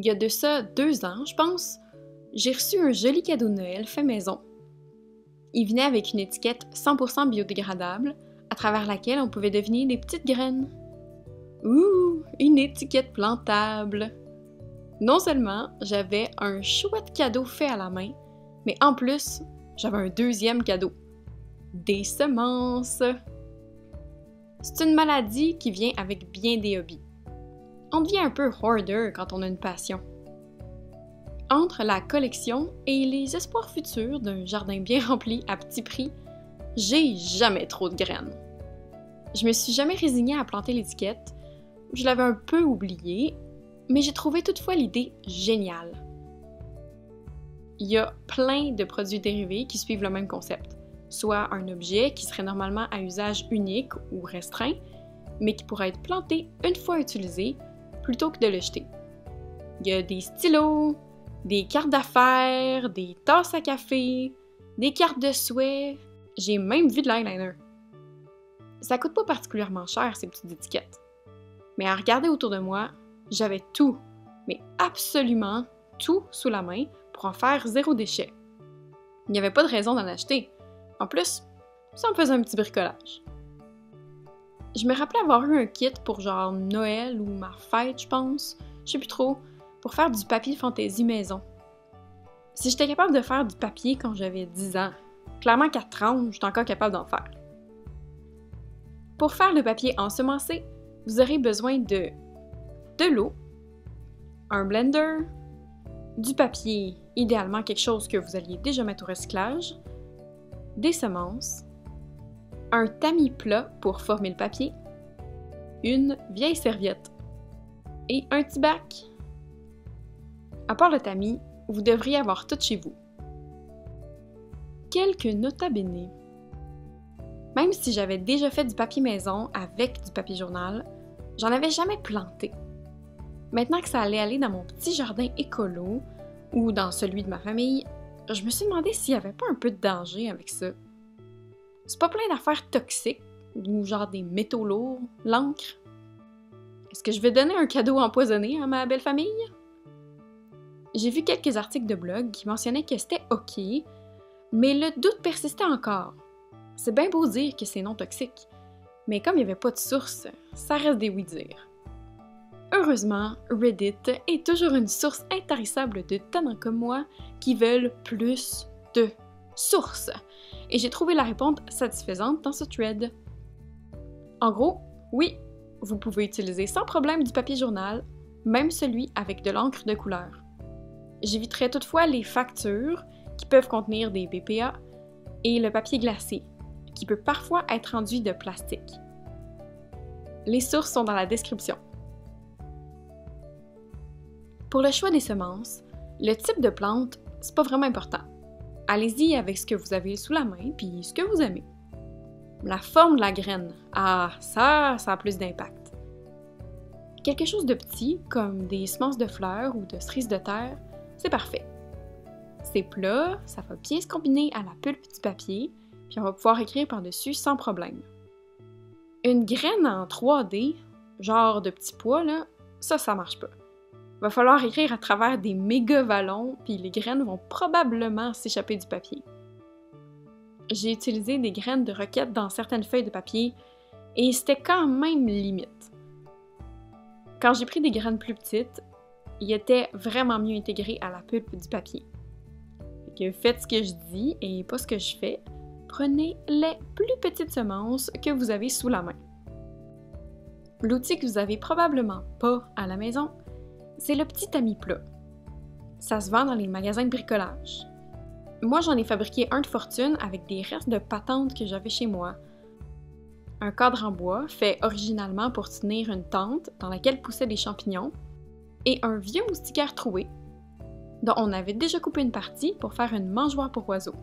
Il y a de ça 2 ans, je pense, j'ai reçu un joli cadeau de Noël fait maison. Il venait avec une étiquette 100% biodégradable, à travers laquelle on pouvait deviner des petites graines. Ouh, une étiquette plantable! Non seulement j'avais un chouette cadeau fait à la main, mais en plus, j'avais un deuxième cadeau. Des semences! C'est une maladie qui vient avec bien des hobbies. On devient un peu hoarder quand on a une passion. Entre la collection et les espoirs futurs d'un jardin bien rempli à petit prix, j'ai jamais trop de graines. Je me suis jamais résignée à planter l'étiquette, je l'avais un peu oubliée, mais j'ai trouvé toutefois l'idée géniale. Il y a plein de produits dérivés qui suivent le même concept, soit un objet qui serait normalement à usage unique ou restreint, mais qui pourrait être planté une fois utilisé plutôt que de le jeter. Il y a des stylos, des cartes d'affaires, des tasses à café, des cartes de souhait, j'ai même vu de l'eyeliner. Ça coûte pas particulièrement cher ces petites étiquettes. Mais à regarder autour de moi, j'avais tout, mais absolument tout sous la main pour en faire 0 déchet. Il n'y avait pas de raison d'en acheter. En plus, ça me faisait un petit bricolage. Je me rappelais avoir eu un kit pour genre Noël ou ma fête, je pense, je sais plus trop, pour faire du papier fantaisie maison. Si j'étais capable de faire du papier quand j'avais 10 ans, clairement qu'à 30, j'étais encore capable d'en faire. Pour faire le papier ensemencé, vous aurez besoin de l'eau, un blender, du papier, idéalement quelque chose que vous alliez déjà mettre au recyclage, des semences, un tamis plat pour former le papier, une vieille serviette et un petit bac. À part le tamis, vous devriez avoir tout chez vous. Quelques nota bene. Même si j'avais déjà fait du papier maison avec du papier journal, j'en avais jamais planté. Maintenant que ça allait aller dans mon petit jardin écolo ou dans celui de ma famille, je me suis demandé s'il n'y avait pas un peu de danger avec ça. C'est pas plein d'affaires toxiques ou genre des métaux lourds, l'encre. Est-ce que je vais donner un cadeau empoisonné à ma belle famille? J'ai vu quelques articles de blog qui mentionnaient que c'était OK, mais le doute persistait encore. C'est bien beau dire que c'est non toxique, mais comme il n'y avait pas de source, ça reste des oui-dire. Heureusement, Reddit est toujours une source intarissable de tannants comme moi qui veulent plus de sources, et j'ai trouvé la réponse satisfaisante dans ce thread. En gros, oui, vous pouvez utiliser sans problème du papier journal, même celui avec de l'encre de couleur. J'éviterai toutefois les factures qui peuvent contenir des BPA et le papier glacé, qui peut parfois être enduit de plastique. Les sources sont dans la description. Pour le choix des semences, le type de plante, c'est pas vraiment important. Allez-y avec ce que vous avez sous la main puis ce que vous aimez. La forme de la graine, ça a plus d'impact. Quelque chose de petit, comme des semences de fleurs ou de cerises de terre, c'est parfait. C'est plat, ça va bien se combiner à la pulpe du papier, puis on va pouvoir écrire par-dessus sans problème. Une graine en 3D, genre de petits pois, là, ça marche pas. Va falloir écrire à travers des méga vallons, puis les graines vont probablement s'échapper du papier. J'ai utilisé des graines de roquette dans certaines feuilles de papier, et c'était quand même limite. Quand j'ai pris des graines plus petites, ils étaient vraiment mieux intégrés à la pulpe du papier. Fait que faites ce que je dis et pas ce que je fais. Prenez les plus petites semences que vous avez sous la main. L'outil que vous avez probablement pas à la maison, c'est le petit tamis plat. Ça se vend dans les magasins de bricolage. Moi, j'en ai fabriqué un de fortune avec des restes de patente que j'avais chez moi. Un cadre en bois fait originalement pour tenir une tente dans laquelle poussaient des champignons et un vieux moustiquaire troué dont on avait déjà coupé une partie pour faire une mangeoire pour oiseaux.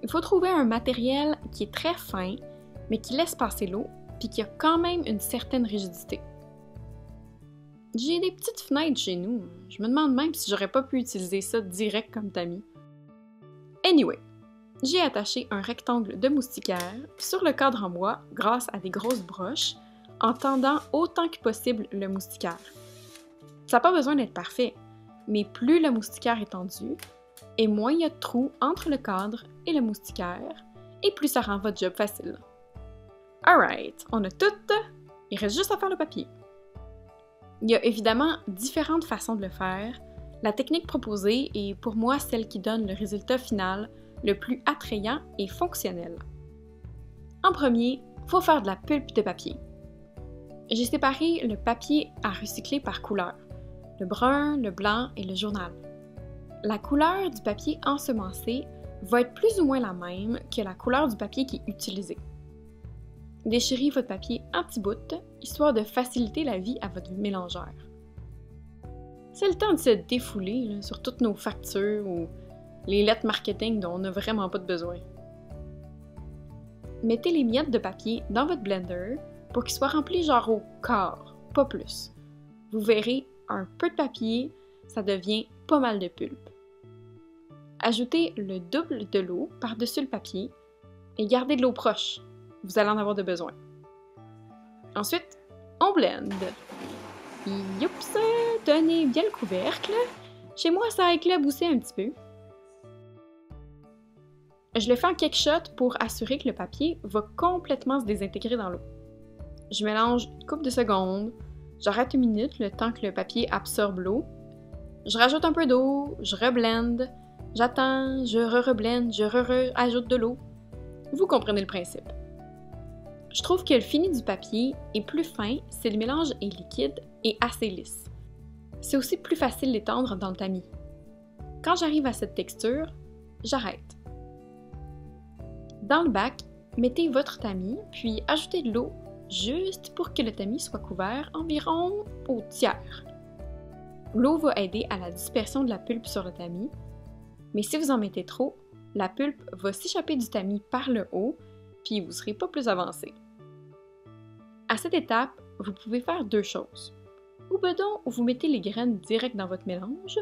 Il faut trouver un matériel qui est très fin, mais qui laisse passer l'eau puis qui a quand même une certaine rigidité. J'ai des petites fenêtres chez nous, je me demande même si j'aurais pas pu utiliser ça direct comme tamis. Anyway, j'ai attaché un rectangle de moustiquaire sur le cadre en bois grâce à des grosses broches, en tendant autant que possible le moustiquaire. Ça n'a pas besoin d'être parfait, mais plus le moustiquaire est tendu, et moins il y a de trous entre le cadre et le moustiquaire, et plus ça rend votre job facile. Alright, on a tout, il reste juste à faire le papier. Il y a évidemment différentes façons de le faire. La technique proposée est pour moi celle qui donne le résultat final le plus attrayant et fonctionnel. En premier, il faut faire de la pulpe de papier. J'ai séparé le papier à recycler par couleur, le brun, le blanc et le journal. La couleur du papier ensemencé va être plus ou moins la même que la couleur du papier qui est utilisé. Déchirez votre papier en petits bouts, histoire de faciliter la vie à votre mélangeur. C'est le temps de se défouler là, sur toutes nos factures ou les lettres marketing dont on n'a vraiment pas de besoin. Mettez les miettes de papier dans votre blender pour qu'il soit rempli genre au quart, pas plus. Vous verrez, un peu de papier, ça devient pas mal de pulpe. Ajoutez le double de l'eau par-dessus le papier et gardez de l'eau proche. Vous allez en avoir de besoin. Ensuite, on blende. Youps, tenez bien le couvercle. Chez moi, ça a éclaboussé un petit peu. Je le fais en quelques shots pour assurer que le papier va complètement se désintégrer dans l'eau. Je mélange une couple de secondes, j'arrête 1 minute le temps que le papier absorbe l'eau. Je rajoute un peu d'eau, je reblende, j'attends, je re-reblende, je re-ajoute de l'eau. Vous comprenez le principe. Je trouve que le fini du papier est plus fin si le mélange est liquide et assez lisse. C'est aussi plus facile d'étendre dans le tamis. Quand j'arrive à cette texture, j'arrête. Dans le bac, mettez votre tamis, puis ajoutez de l'eau juste pour que le tamis soit couvert environ au tiers. L'eau va aider à la dispersion de la pulpe sur le tamis, mais si vous en mettez trop, la pulpe va s'échapper du tamis par le haut, puis vous ne serez pas plus avancé. À cette étape, vous pouvez faire 2 choses. Ou ben donc, vous mettez les graines direct dans votre mélange,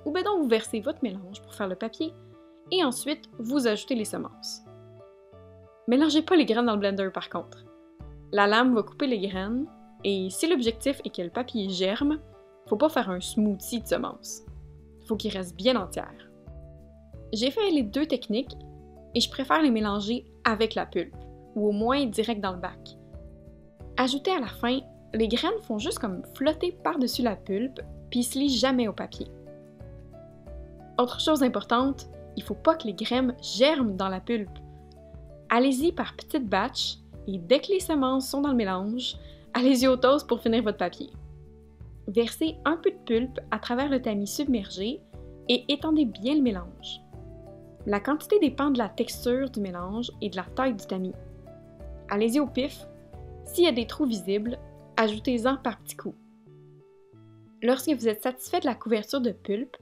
ou ben donc vous versez votre mélange pour faire le papier, et ensuite vous ajoutez les semences. Mélangez pas les graines dans le blender par contre. La lame va couper les graines, et si l'objectif est que le papier germe, faut pas faire un smoothie de semences. Faut qu'il reste bien entière. J'ai fait les 2 techniques, et je préfère les mélanger avec la pulpe, ou au moins direct dans le bac. Ajoutez à la fin, les graines font juste comme flotter par-dessus la pulpe, puis ils se lient jamais au papier. Autre chose importante, il faut pas que les graines germent dans la pulpe. Allez-y par petites batches, et dès que les semences sont dans le mélange, allez-y au toast pour finir votre papier. Versez un peu de pulpe à travers le tamis submergé et étendez bien le mélange. La quantité dépend de la texture du mélange et de la taille du tamis. Allez-y au pif. S'il y a des trous visibles, ajoutez-en par petits coups. Lorsque vous êtes satisfait de la couverture de pulpe,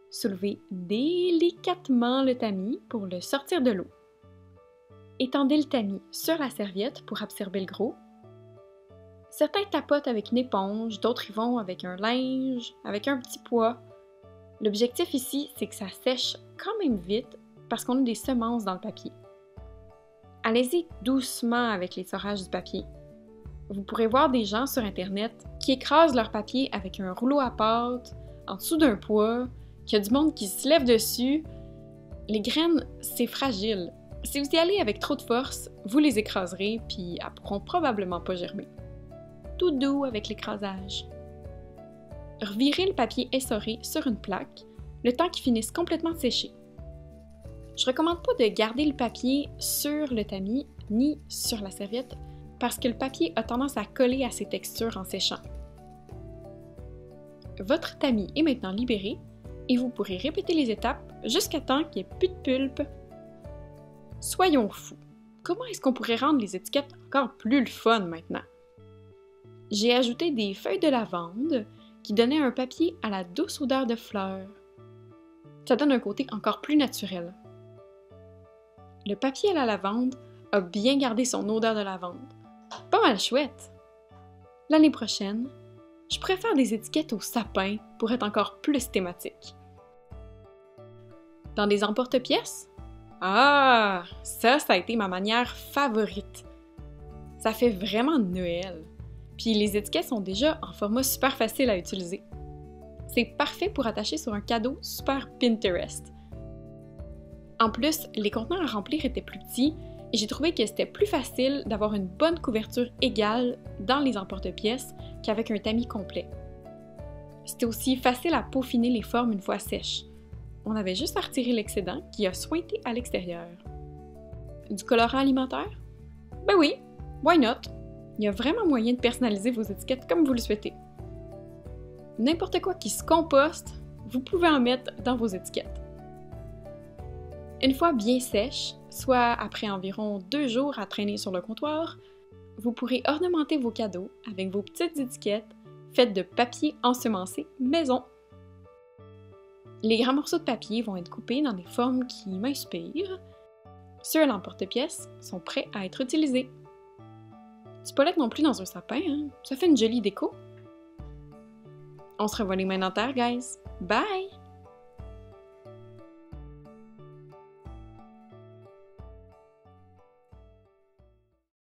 soulevez délicatement le tamis pour le sortir de l'eau. Étendez le tamis sur la serviette pour absorber le gros. Certains tapotent avec une éponge, d'autres y vont avec un linge, avec un petit pois. L'objectif ici, c'est que ça sèche quand même vite parce qu'on a des semences dans le papier. Allez-y doucement avec l'essorage du papier. Vous pourrez voir des gens sur Internet qui écrasent leur papier avec un rouleau à pâte, en dessous d'un poids, qu'il y a du monde qui se lève dessus. Les graines, c'est fragile. Si vous y allez avec trop de force, vous les écraserez puis elles pourront probablement pas germer. Tout doux avec l'écrasage. Revirez le papier essoré sur une plaque, le temps qu'il finisse complètement de sécher. Je recommande pas de garder le papier sur le tamis ni sur la serviette parce que le papier a tendance à coller à ses textures en séchant. Votre tamis est maintenant libéré et vous pourrez répéter les étapes jusqu'à temps qu'il n'y ait plus de pulpe. Soyons fous! Comment est-ce qu'on pourrait rendre les étiquettes encore plus le fun maintenant? J'ai ajouté des feuilles de lavande qui donnaient un papier à la douce odeur de fleurs. Ça donne un côté encore plus naturel. Le papier à la lavande a bien gardé son odeur de lavande. Pas mal chouette! L'année prochaine, je préfère des étiquettes au sapin pour être encore plus thématique. Dans des emporte-pièces? Ah! Ça a été ma manière favorite. Ça fait vraiment Noël. Puis les étiquettes sont déjà en format super facile à utiliser. C'est parfait pour attacher sur un cadeau super Pinterest. En plus, les contenants à remplir étaient plus petits et j'ai trouvé que c'était plus facile d'avoir une bonne couverture égale dans les emporte-pièces qu'avec un tamis complet. C'était aussi facile à peaufiner les formes une fois sèches. On avait juste à retirer l'excédent qui a suinté à l'extérieur. Du colorant alimentaire? Ben oui, why not? Il y a vraiment moyen de personnaliser vos étiquettes comme vous le souhaitez. N'importe quoi qui se composte, vous pouvez en mettre dans vos étiquettes. Une fois bien sèche, soit après environ 2 jours à traîner sur le comptoir, vous pourrez ornementer vos cadeaux avec vos petites étiquettes faites de papier ensemencé maison. Les grands morceaux de papier vont être coupés dans des formes qui m'inspirent. Ceux à l'emporte-pièce sont prêts à être utilisés. C'est pas lettre non plus dans un sapin, hein? Ça fait une jolie déco. On se revoit les mains dans terre, guys! Bye!